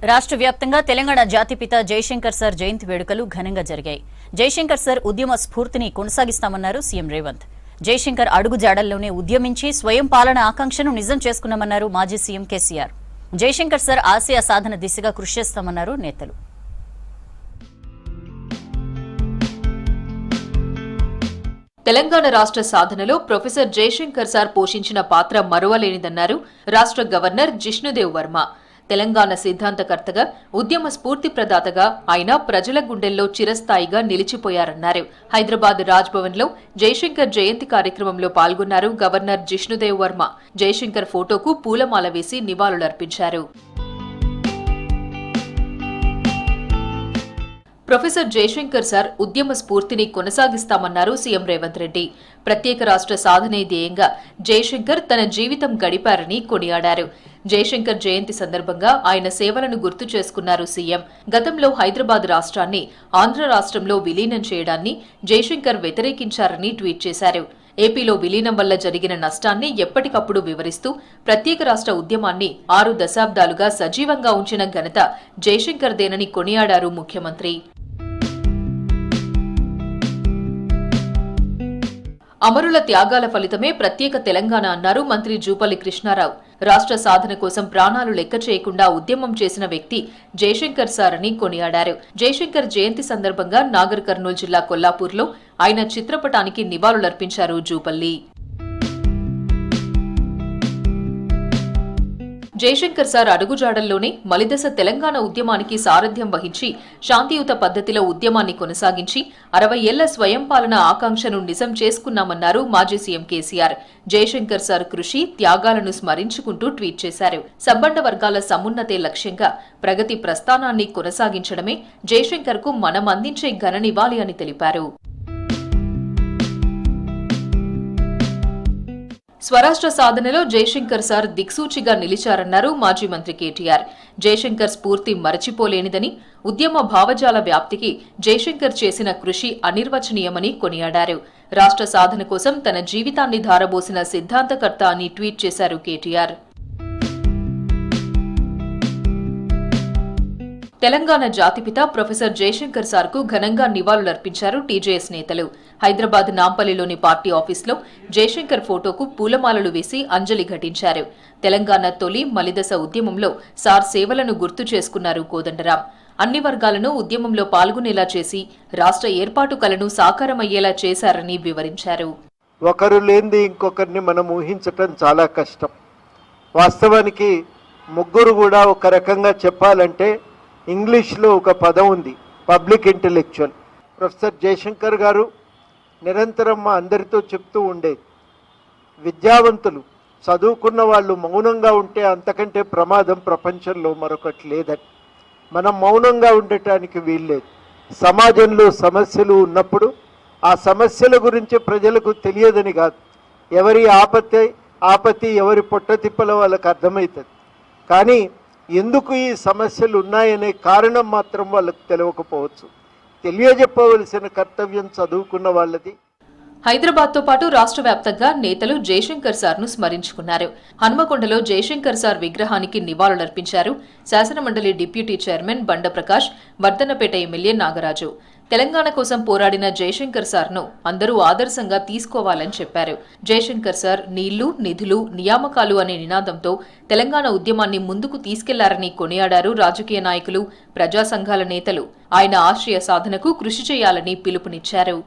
రాష్ట్ర వ్యాప్తంగా తెలంగాణ జాతిపిత జయశంకర్ సార్ జయంతి వేడుకలు ఘనంగా జరిగాయి. జయశంకర్ సార్ ఉద్యమ స్ఫూర్తిని కొనసాగిస్తామన్నారు సీఎం రేవంత్. జయశంకర్ అడుగు జాడల్లోనే ఉద్యమించి స్వయం పాలన ఆకాంక్షను నిజం చేసుకున్నామన్నారు మాజీ సీఎం కేసీఆర్. జయశంకర్ సార్ ఆశయ సాధన దిశగా కృషి చేస్తామన్నారు నేతలు. తెలంగాణ రాష్ట్ర సాధనలో ప్రొఫెసర్ జయశంకర్ సార్ పోషించిన పాత్ర మరువలేనిదన్నారు రాష్ట్ర గవర్నర్ జిష్ణుదేవ్ వర్మ. తెలంగాణ సిద్ధాంతకర్తగా, ఉద్యమ స్ఫూర్తి ప్రదాతగా ఆయన ప్రజల గుండెల్లో చిరస్థాయిగా నిలిచిపోయారన్నారు. హైదరాబాద్ రాజ్భవన్లో జయశంకర్ జయంతి కార్యక్రమంలో పాల్గొన్నారు గవర్నర్ జిష్ణుదేవ్ వర్మ. జయశంకర్ ఫోటోకు పూలమాల వేసి నివాళులర్పించారు. ప్రొఫెసర్ జయశంకర్ సార్ ఉద్యమ స్ఫూర్తిని కొనసాగిస్తామన్నారు సీఎం రేవంత్ రెడ్డి. ప్రత్యేక రాష్ట్ర సాధనే ధ్యేయంగా జయశంకర్ తన జీవితం గడిపారని కొనియాడారు. జయశంకర్ జయంతి సందర్భంగా ఆయన సేవలను గుర్తు చేసుకున్నారు సీఎం. గతంలో హైదరాబాద్ రాష్ట్రాన్ని ఆంధ్ర రాష్ట్రంలో విలీనం చేయడాన్ని జయశంకర్ వ్యతిరేకించారని ట్వీట్ చేశారు. ఏపీలో విలీనం వల్ల జరిగిన నష్టాన్ని ఎప్పటికప్పుడు వివరిస్తూ ప్రత్యేక రాష్ట్ర ఉద్యమాన్ని 6 దశాబ్దాలుగా సజీవంగా ఉంచిన ఘనత జయశంకర్దేనని కొనియాడారు ముఖ్యమంత్రి. అమరుల త్యాగాల ఫలితమే ప్రత్యేక తెలంగాణ అన్నారు మంత్రి జూపల్లి కృష్ణారావు. రాష్ట్ర సాధన కోసం ప్రాణాలు లెక్క చేయకుండా ఉద్యమం చేసిన వ్యక్తి జయశంకర్ సార్ అని కొనియాడారు. జయశంకర్ జయంతి సందర్భంగా నాగర్ కర్నూలు జిల్లా కొల్లాపూర్లో ఆయన చిత్రపటానికి నివాళులర్పించారు జూపల్లి. జయశంకర్ సార్ అడుగుజాడల్లోనే మలిదశ తెలంగాణ ఉద్యమానికి సారథ్యం వహించి శాంతియుత పద్ధతిలో ఉద్యమాన్ని కొనసాగించి 60 ఏళ్ల స్వయం పాలన ఆకాంక్షను నిజం చేసుకున్నామన్నారు మాజీ సీఎం కేసీఆర్. జయశంకర్ సార్ కృషి, త్యాగాలను స్మరించుకుంటూ ట్వీట్ చేశారు. సబ్బండ వర్గాల సమున్నతే లక్ష్యంగా ప్రగతి ప్రస్థానాన్ని కొనసాగించడమే జయశంకర్ కు మనం అందించే ఘన నివాళి అని తెలిపారు. స్వరాష్ట్ర సాధనలో జయశంకర్ సార్ దిక్సూచిగా నిలిచారన్నారు మాజీ మంత్రి కేటీఆర్. జయశంకర్ స్ఫూర్తి మరచిపోలేనిదని, ఉద్యమ భావజాల వ్యాప్తికి జయశంకర్ చేసిన కృషి అనిర్వచనీయమని కొనియాడారు. రాష్ట్ర సాధన కోసం తన జీవితాన్ని ధారబోసిన సిద్ధాంతకర్త అని ట్వీట్ చేశారు కేటీఆర్. తెలంగాణ జాతిపిత ప్రొఫెసర్ జయశంకర్ సార్ కు ఘనంగా నివాళులర్పించారు టీజేఎస్ నేతలు. హైదరాబాద్ నాంపల్లిలోని పార్టీ ఆఫీసులో జయశంకర్ ఫోటోకు పూలమాలలు వేసి అంజలి ఘటించారు. తెలంగాణ తొలి మలిదశ ఉద్యమంలో సార్ సేవలను గుర్తు చేసుకున్నారు కోదండరాం. అన్ని వర్గాలను ఉద్యమంలో పాల్గొనేలా చేసి రాష్ట్ర ఏర్పాటు కలను సాకారమయ్యేలా చేశారని వివరించారు. ఒకరు లేనిది ఇంకొకరిని మనం ఊహించటం చాలా కష్టం. వాస్తవానికి ముగ్గురు కూడా ఒక రకంగా చెప్పాలంటే ఇంగ్లీష్లో ఒక పదం ఉంది, పబ్లిక్ ఇంటెలెక్చువల్. ప్రొఫెసర్ జయశంకర్ గారు నిరంతరం మా అందరితో చెప్తూ ఉండేది, విద్యావంతులు చదువుకున్న వాళ్ళు మౌనంగా ఉంటే అంతకంటే ప్రమాదం ప్రపంచంలో మరొకటి లేదని. మనం మౌనంగా ఉండటానికి వీల్లేదు. సమాజంలో సమస్యలు ఉన్నప్పుడు ఆ సమస్యల గురించి ప్రజలకు తెలియదని కాదు, ఎవరి ఆపత్తి ఎవరి పొట్టతిప్పల వాళ్ళకి అర్థమవుతుంది. కానీ ఎందుకు ఈ సమస్యలు ఉన్నాయనే కారణం మాత్రం వాళ్ళకు తెలియకపోవచ్చు. తెలియజెప్పవలసిన కర్తవ్యం చదువుకున్న వాళ్ళది. హైదరాబాద్తో పాటు రాష్ట్ర వ్యాప్తంగా నేతలు జయశంకర్ సార్ ను స్మరించుకున్నారు. హన్మకొండలో జయశంకర్ సార్ విగ్రహానికి నివాళులర్పించారు శాసనమండలి డిప్యూటీ చైర్మన్ బండ ప్రకాష్, వర్ధన్నపేట ఎమ్మెల్యే నాగరాజు. తెలంగాణ కోసం పోరాడిన జయశంకర్ సార్ ను అందరూ ఆదర్శంగా తీసుకోవాలని చెప్పారు. జయశంకర్ సార్ నీళ్లు, నిధులు, నియామకాలు అనే నినాదంతో తెలంగాణ ఉద్యమాన్ని ముందుకు తీసుకెళ్లారని కొనియాడారు రాజకీయ నాయకులు, ప్రజా సంఘాల నేతలు. ఆయన ఆశయ సాధనకు కృషి చేయాలని పిలుపునిచ్చారు.